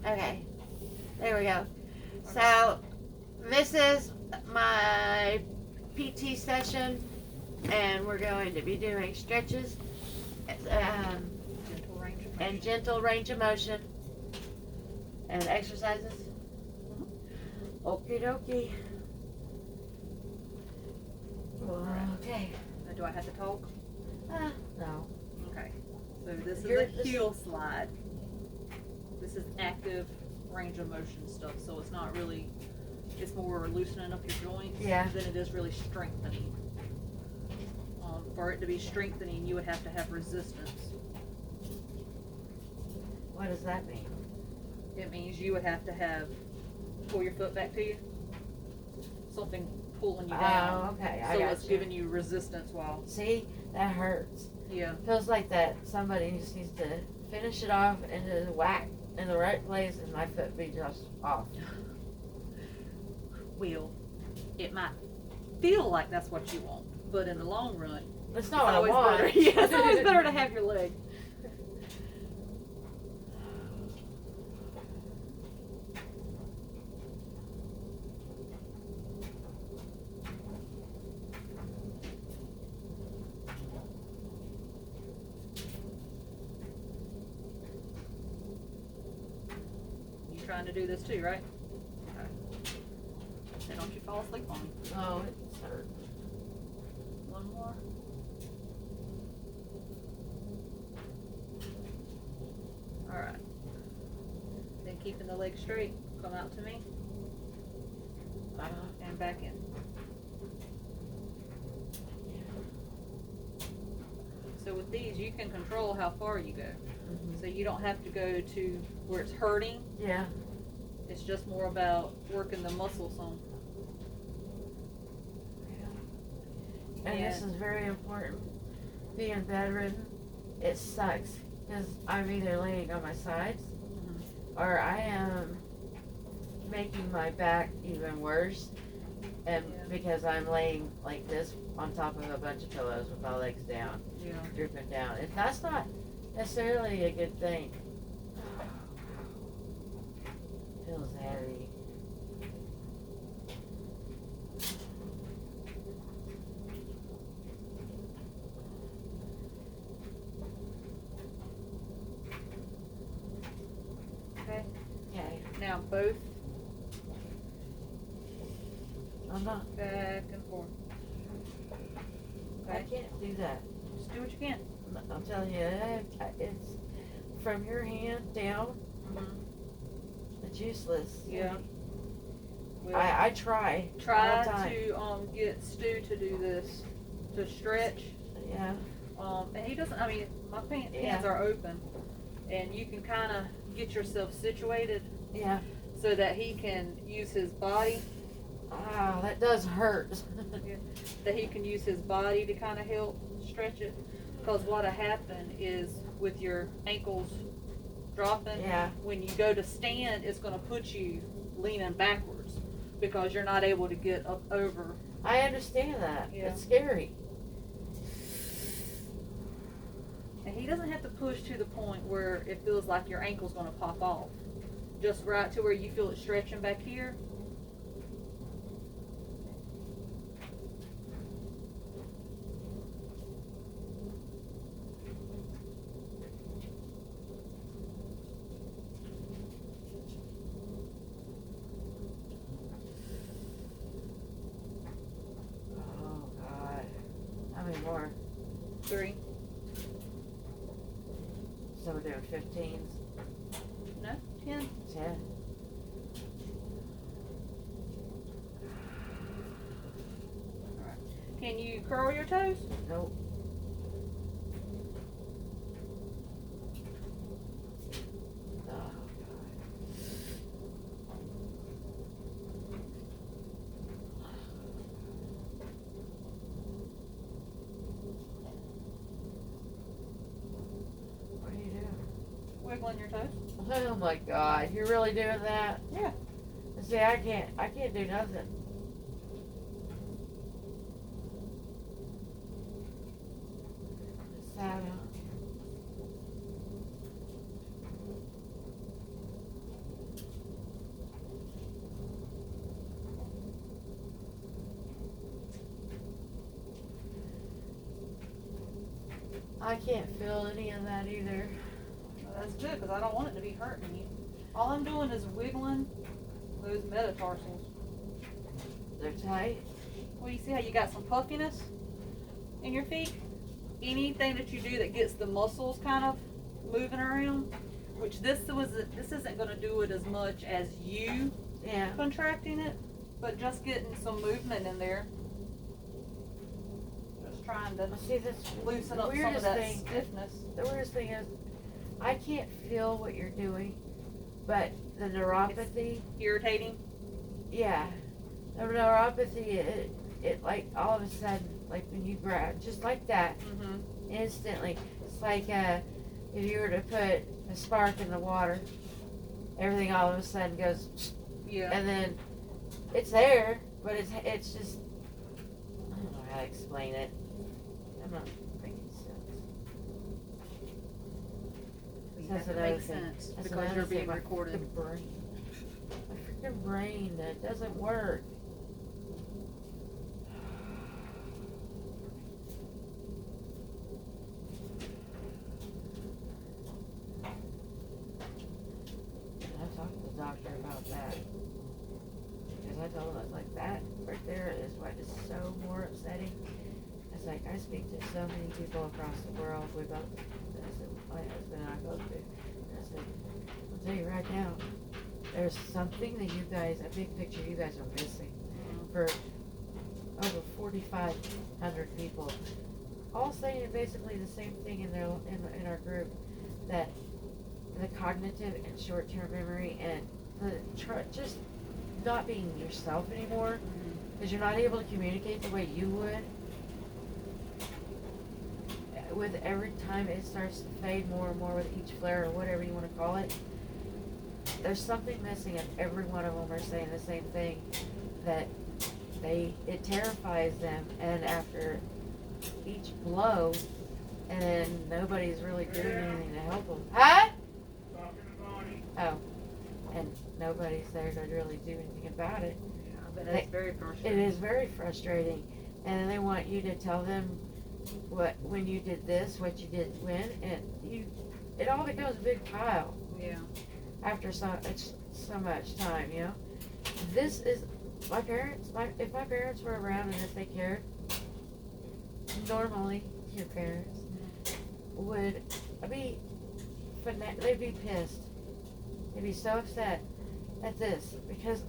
Okay. There we go. So, this is my PT session, and we're going to be doing stretches Gentle range of and motion. gentle range of motion and exercises. Okie dokie. Okay. Now, do I have to talk? No. Okay. So this You're- is a heel slide. This is active range of motion stuff. So it's not really, it's more loosening up your joints Yeah. than it is really strengthening. For it to be strengthening, you would have to have resistance. What does that mean? It means you would have to have, pull your foot back to you. Something pulling you down. Oh, okay. So I got it's you. giving you resistance while. See, that hurts. Yeah. Feels like that somebody just needs to finish it off and just whack in the right place, and my foot be just off. Well, it might feel like that's what you want, but in the long run, That's not what I always want. better. Yeah, it's always better to have your leg. You trying to do this too, right? Okay. Then don't you fall asleep on me. Oh, it's hurt. One more. Alright. Then keeping the leg straight, come out to me and back in. So with these, you can control how far you go. Mhm. So you don't have to go to where it's hurting. Yeah. It's just more about working the muscle some. And this is very important. Being bedridden, it sucks because I'm either laying on my sides or I am making my back even worse, and because I'm laying like this on top of a bunch of pillows with my legs down, Yeah. drooping down. And that's not necessarily a good thing. Feels heavy. Okay. Okay. Now both I'm not. back and forth. I Okay. can't do that. Just do what you can. I'm telling you, it's from your hand down. It's useless. Yeah. Well, I try. try all the time. to get Stu to do this, to stretch. Yeah. And he doesn't. I mean, my hands Yeah. are open, and you can kind of get yourself situated Yeah. so that he can use his body. Ah, that does hurt. That he can use his body to kind of help stretch it. Because what'll happen is with your ankles dropping, Yeah. when you go to stand, it's going to put you leaning backwards because you're not able to get up over. I understand that. Yeah. It's scary. And he doesn't have to push to the point where it feels like your ankle's going to pop off. Just right to where you feel it stretching back here. Oh God. How many more? 3. So we're doing 15s. No? 10. 10. Can you curl your toes? Nope. Oh God. What are you doing? Wiggling your toes? Oh my God. You're really doing that? Yeah. See, I can't do nothing. Saddle. I can't feel any of that either. Well, that's good, because I don't want it to be hurting you. All I'm doing is wiggling those metatarsals. They're tight. Well, you see how you got some puffiness in your feet? Anything that you do that gets the muscles kind of moving around, which this isn't going to do it as much as you contracting it, but just getting some movement in there. Just trying to loosen up some of that stiffness. The weirdest thing is, I can't feel what you're doing, but the neuropathy. It's irritating? Yeah. The neuropathy, it like all of a sudden, like when you grab, just like that, instantly. It's like if you were to put a spark in the water, everything all of a sudden goes, and then it's there, but it's just, I don't know how to explain it. I'm not making sense. You have to make sense because you're being recorded. My freaking brain, that doesn't work. I talked to the doctor about that. Because I told him, I was like, that right there is what is so more upsetting. I was like, I speak to so many people across the world. We both, I said, my husband and I both do. And I said, I'll tell you right now, there's something that you guys, a big picture you guys are missing. For over 4,500 people, all saying basically the same thing in our group, that the cognitive and short-term memory and the just not being yourself anymore, because you're not able to communicate the way you would. With every time it starts to fade more and more with each flare or whatever you want to call it, there's something missing, and every one of them are saying the same thing, that it terrifies them, and after each blow, and then nobody's really doing anything to help them. Huh? Oh, and nobody's there to really do anything about it. Yeah, but that's very frustrating. It is very frustrating, and then they want you to tell them when you did this, what you did when, and it all becomes a big pile. Yeah. After so much time, you know. This is my parents. If my parents were around and if they cared, normally your parents would be, they'd be pissed. They'd be so upset at this, because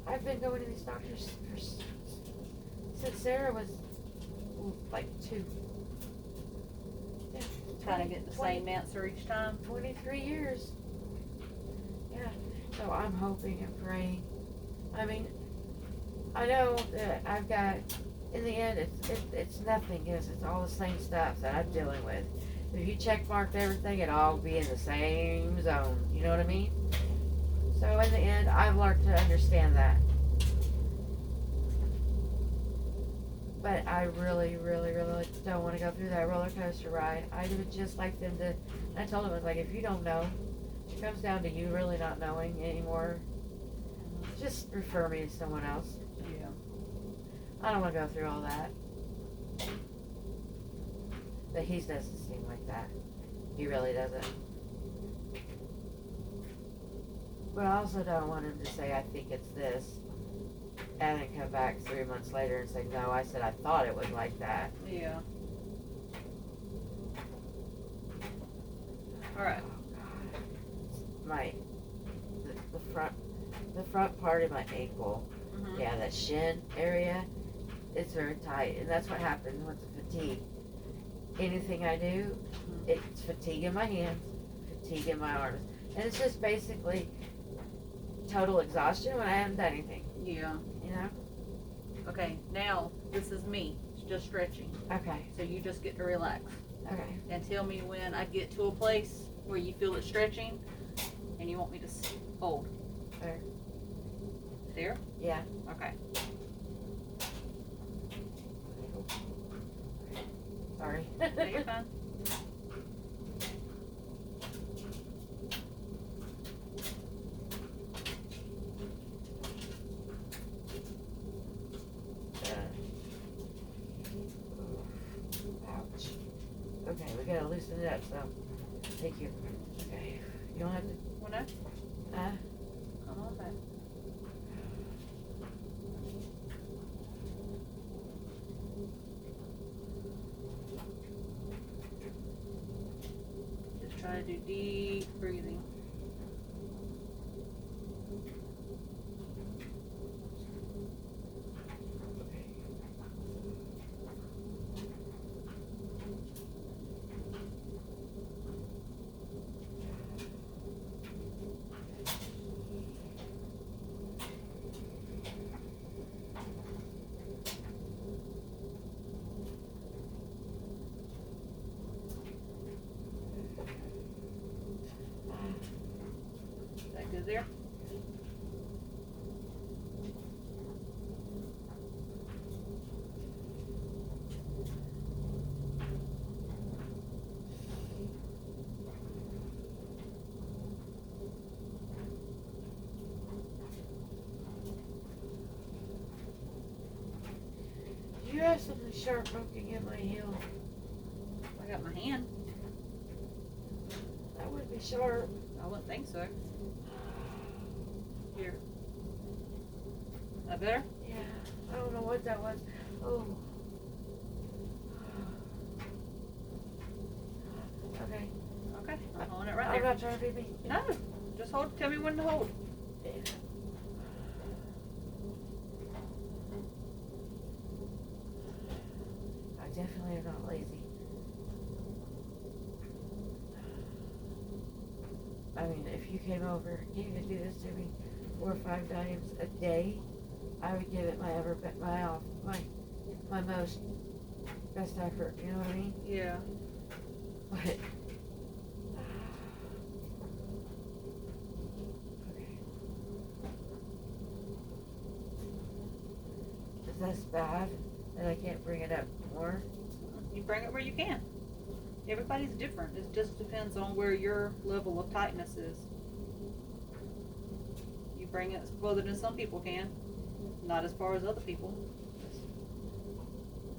I've been going to these doctors since Sarah was like 2. Yeah, Kind of get the same answer each time. 23 years. Yeah. So I'm hoping and praying. I mean, I know that I've got, in the end, it's nothing, because it's all the same stuff that I'm dealing with. If you check marked everything, it'll all be in the same zone. You know what I mean? So in the end, I've learned to understand that. But I really, really, really don't want to go through that roller coaster ride. I would just like them to, I told them, I was like, if you don't know, it comes down to you really not knowing anymore, just refer me to someone else. Yeah. I don't want to go through all that. But he doesn't seem like that. He really doesn't. But I also don't want him to say, I think it's this, and then come back 3 months later and say, no, I said I thought it was like that. Yeah. All right. The front part of my ankle, that shin area, it's very tight, and that's what happens with the fatigue. Anything I do, it's fatigue in my hands, fatigue in my arms, and it's just basically total exhaustion when I haven't done anything. Yeah. You know? Okay, now this is me. It's just stretching. Okay. So you just get to relax. Okay. And tell me when I get to a place where you feel it stretching and you want me to hold. There. There? Yeah. Okay. Sorry. No, you're fine. loosen it up, so. Thank you. Okay. You don't have to. Well, no. Come on back. Just try to do deep breathing. Is that good there? Do you have something sharp poking in my heel? I got my hand. That would be sharp. I wouldn't think so. Here. That better? Yeah. I don't know what that was. Oh. Okay. Okay. I'm holding it right I'm there. not trying to be mean. No. Just hold. Tell me when to hold. Yeah. I definitely am not lazy. I mean, if you came over, you could do this to me 4 or 5 times a day, I would give it my most best effort. You know what I mean? Yeah. But okay. Is that bad that I can't bring it up more? You bring it where you can. Everybody's different. It just depends on where your level of tightness is. You bring it further than some people can. Not as far as other people.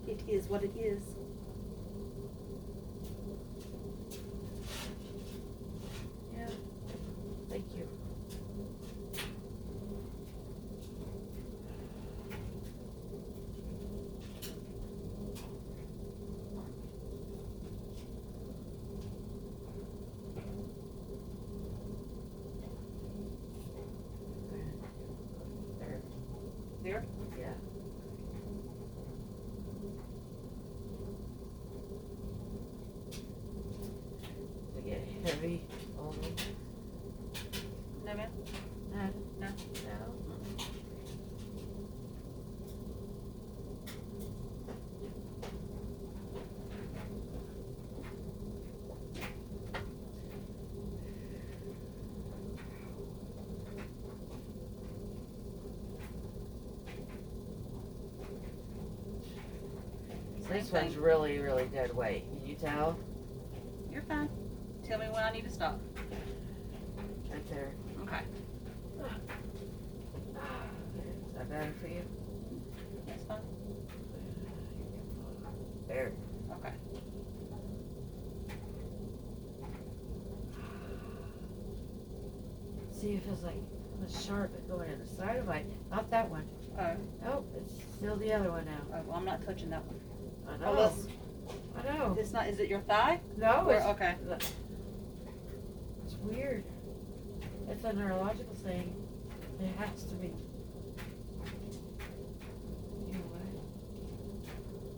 It is what it is. Yeah. Thank you. There. There? Yeah. To get heavy only. No, ma'am? No. No. No. This Same one's thing. really, really dead weight. Can you tell? You're fine. Tell me when I need to stop. Right there. Okay. Is that better for you? That's fine. There. Okay. See, it feels like it's sharp and going in the side of my, not that one. Oh. Nope, it's still the other one now. Oh, well, I'm not touching that one. I Oh, know. let's, I know. it's not, is it your thigh? No, Or- it's okay. It's weird. It's a neurological thing. It has to be. You know what?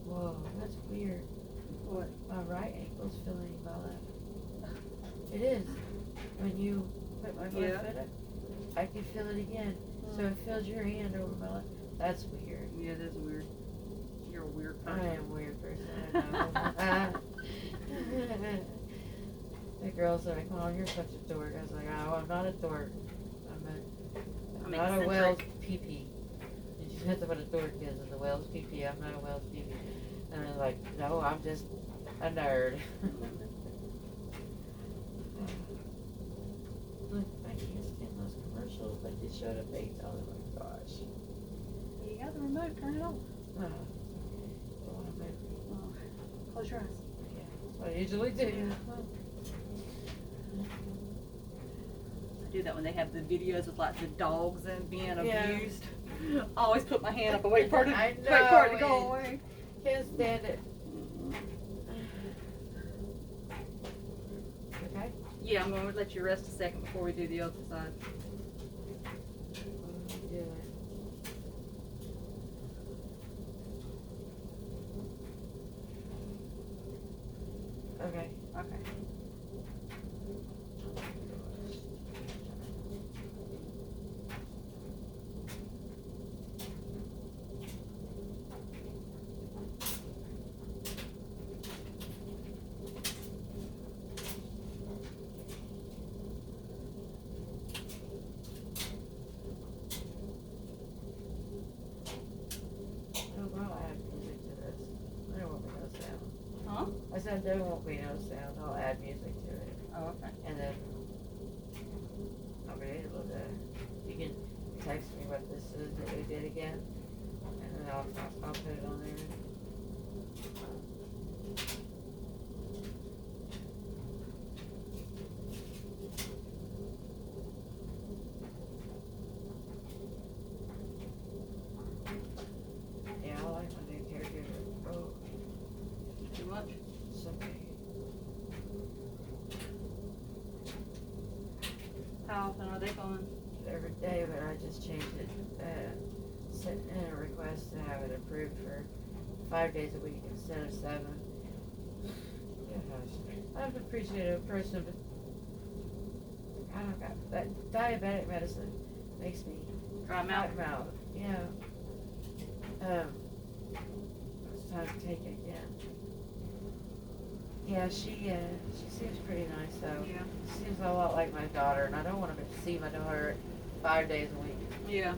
Whoa, that's weird. What? My right ankle's feeling about that. It is. When you put my Yeah. left foot up, I can feel it again. So it feels your hand over my left. That's weird. Yeah, that's weird. You're a weird I person. am a weird person. I know. The girls are like, "Mom, you're such a dork." I was like, "Oh, I'm not a dork. I'm not a eccentric. whale's pee-pee." And she said what a dork is, and the whale's pee-pee. I'm not a whale's pee-pee. And I was like, "No, I'm just a nerd." Look, I can't stand those commercials, but they showed a face. Oh my gosh. You got the remote, turn it on. Oh, don't want to move. Oh. Close your eyes. Yeah, that's what I usually do. I do that when they have the videos with like the dogs and being Yeah. abused. I always put my hand up and wait for it to, I wait for it to know, go and- away. Can't stand it. Okay. Yeah, I'm going to let you rest a second before we do the other side. Do it. Okay. Okay. Oh, well, I'll add music to this. There won't be no sound. Huh? I said there won't be no sound. I'll add music to it. Oh, okay. And then I'll be able to, you can text me what this is that we did again. And then I'll put it on there. Yeah, I like my new caregiver. Oh, Too much? it's okay. How often are they going? Every day, but I just changed it, sent in a request to have it approved for 5 days a week instead of 7. Gosh, I'm an appreciative person, but I don't got, that diabetic medicine makes me Dry mouth? dry mouth, yeah. It's time to take it again. Yeah, she seems pretty nice though. Yeah. She seems a lot like my daughter, and I don't want to see my daughter 5 days a week. Yeah.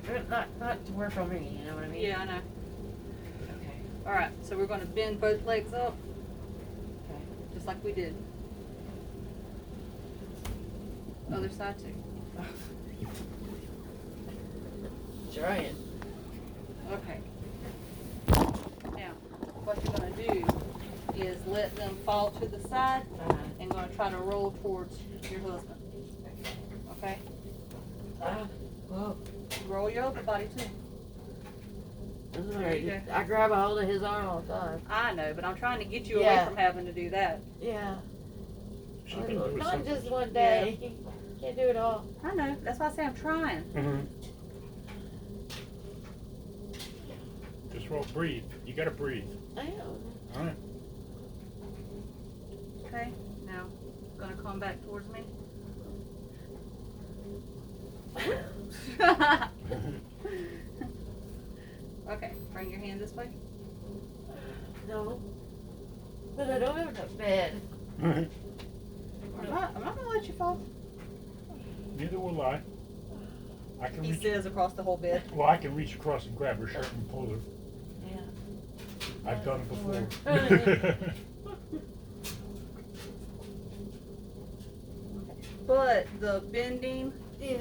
But not to work on me, you know what I mean? Yeah, I know. Okay. Alright, so we're going to bend both legs up, Okay. just like we did. Other side too. Trying. Okay. Now, what you're going to do is let them fall to the side and going to try to roll towards your husband. Okay? Well, Roll your upper body too. that's There alright. you go. I grab a hold of his arm all the time. I know, but I'm trying to get you Yeah. away from having to do that. Yeah. She can do it Not sometimes. just one day. Can't do it all. I know. That's why I say I'm trying. Mm-hmm. Just roll, breathe. You gotta breathe. I know. All right. Okay? Now, gonna come back towards me. Okay, bring your hand this way. No. But I don't have enough bed. I'm not gonna let you fall. Neither will I. I can He reach. says across the whole bed. Well, I can reach across and grab her shirt and pull her. Yeah. I've done it before. But the bending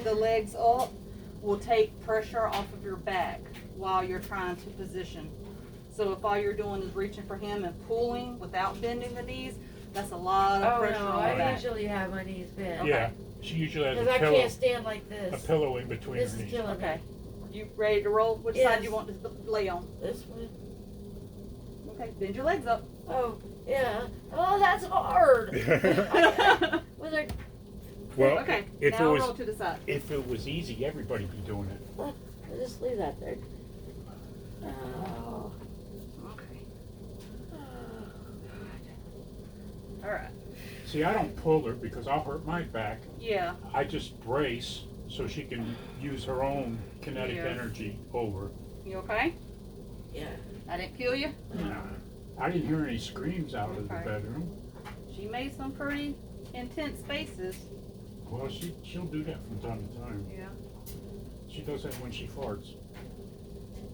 the legs up will take pressure off of your back while you're trying to position. So if all you're doing is reaching for him and pulling without bending the knees, that's a lot of Oh pressure no, on the I back. usually have my knees bent. Yeah. She usually has Because I a pillow, can't stand like this. a pillow in between This her is knees. killing Okay. me. You ready to roll? Which side Yes. do you want to lay on? This one. Okay, bend your legs up. Oh, yeah. Oh, that's hard. Was there, Well, Okay, if now it roll was to the side. if it was easy, everybody'd be doing it. I'll just leave that there. Oh. Okay. Alright. See, I don't pull her because I'll hurt my back. Yeah. I just brace so she can use her own kinetic Yeah. energy over. You okay? Yeah. I didn't kill you? I didn't hear any screams out of the Okay. bedroom. She made some pretty intense faces. Well, she'll do that from time to time. Yeah. She does that when she farts.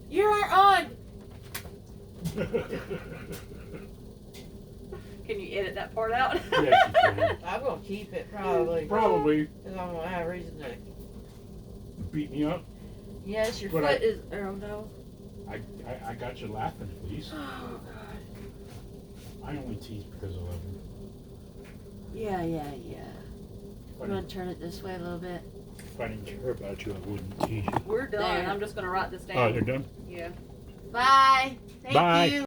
You're on. Can you edit that part out? Yes, you can. I'm going to keep it probably. Probably Because I'm going to have reason to. beat me up. Yes, your But foot I- is. Oh, no. I got you laughing at least. Oh, God. I only tease because of them. Yeah. You want to turn it this way a little bit? If I didn't care about you, I wouldn't tease you. We're done. There. I'm just gonna write this down. Oh, they're done? Yeah. Bye. Thank Bye. you.